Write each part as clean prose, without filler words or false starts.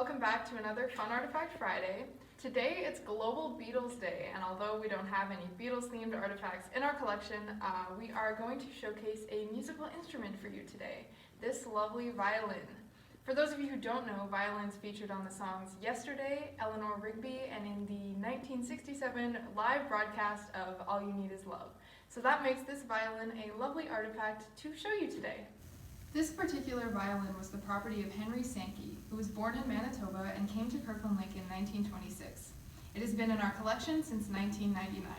welcome back to another Fun Artifact Friday. Today it's Global Beatles Day, and although we don't have any Beatles-themed artifacts in our collection, we are going to showcase a musical instrument for you today, this lovely violin. For those of you who don't know, violins featured on the songs Yesterday, Eleanor Rigby, and in the 1967 live broadcast of All You Need Is Love. So that makes this violin a lovely artifact to show you today. This particular violin was the property of Henry Sankey, who was born in Manitoba and came to Kirkland Lake in 1926. It has been in our collection since 1999.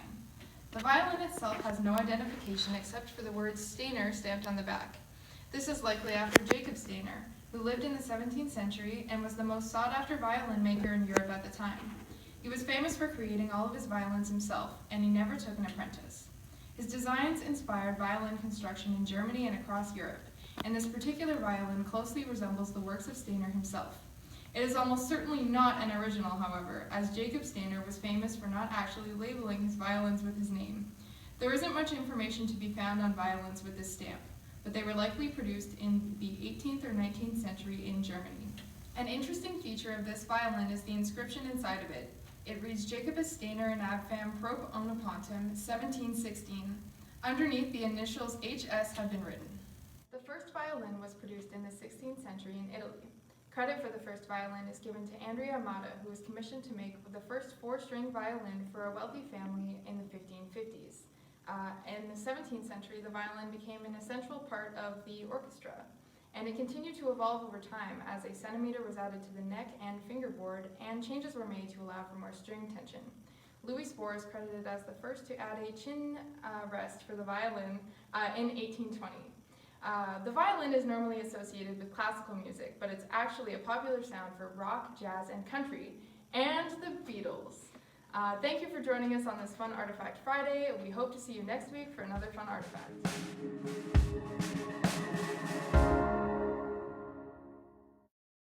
The violin itself has no identification except for the word Steiner stamped on the back. This is likely after Jacobus Steiner, who lived in the 17th century and was the most sought-after violin maker in Europe at the time. He was famous for creating all of his violins himself, and he never took an apprentice. His designs inspired violin construction in Germany and across Europe, and this particular violin closely resembles the works of Steiner himself. It is almost certainly not an original, however, as Jacobus Steiner was famous for not actually labeling his violins with his name. There isn't much information to be found on violins with this stamp, but they were likely produced in the 18th or 19th century in Germany. An interesting feature of this violin is the inscription inside of it. It reads Jacobus Steiner and Abfam Prope Oenipontum, 1716. Underneath, the initials HS have been written. The first violin was produced in the 16th century in Italy. Credit for the first violin is given to Andrea Amata, who was commissioned to make the first four-string violin for a wealthy family in the 1550s. In the 17th century, the violin became an essential part of the orchestra, and it continued to evolve over time as a centimeter was added to the neck and fingerboard, and changes were made to allow for more string tension. Louis Spohr is credited as the first to add a chin rest for the violin in 1820. The violin is normally associated with classical music, but it's actually a popular sound for rock, jazz, and country, and the Beatles. Thank you for joining us on this Fun Artifact Friday. We hope to see you next week for another fun artifact.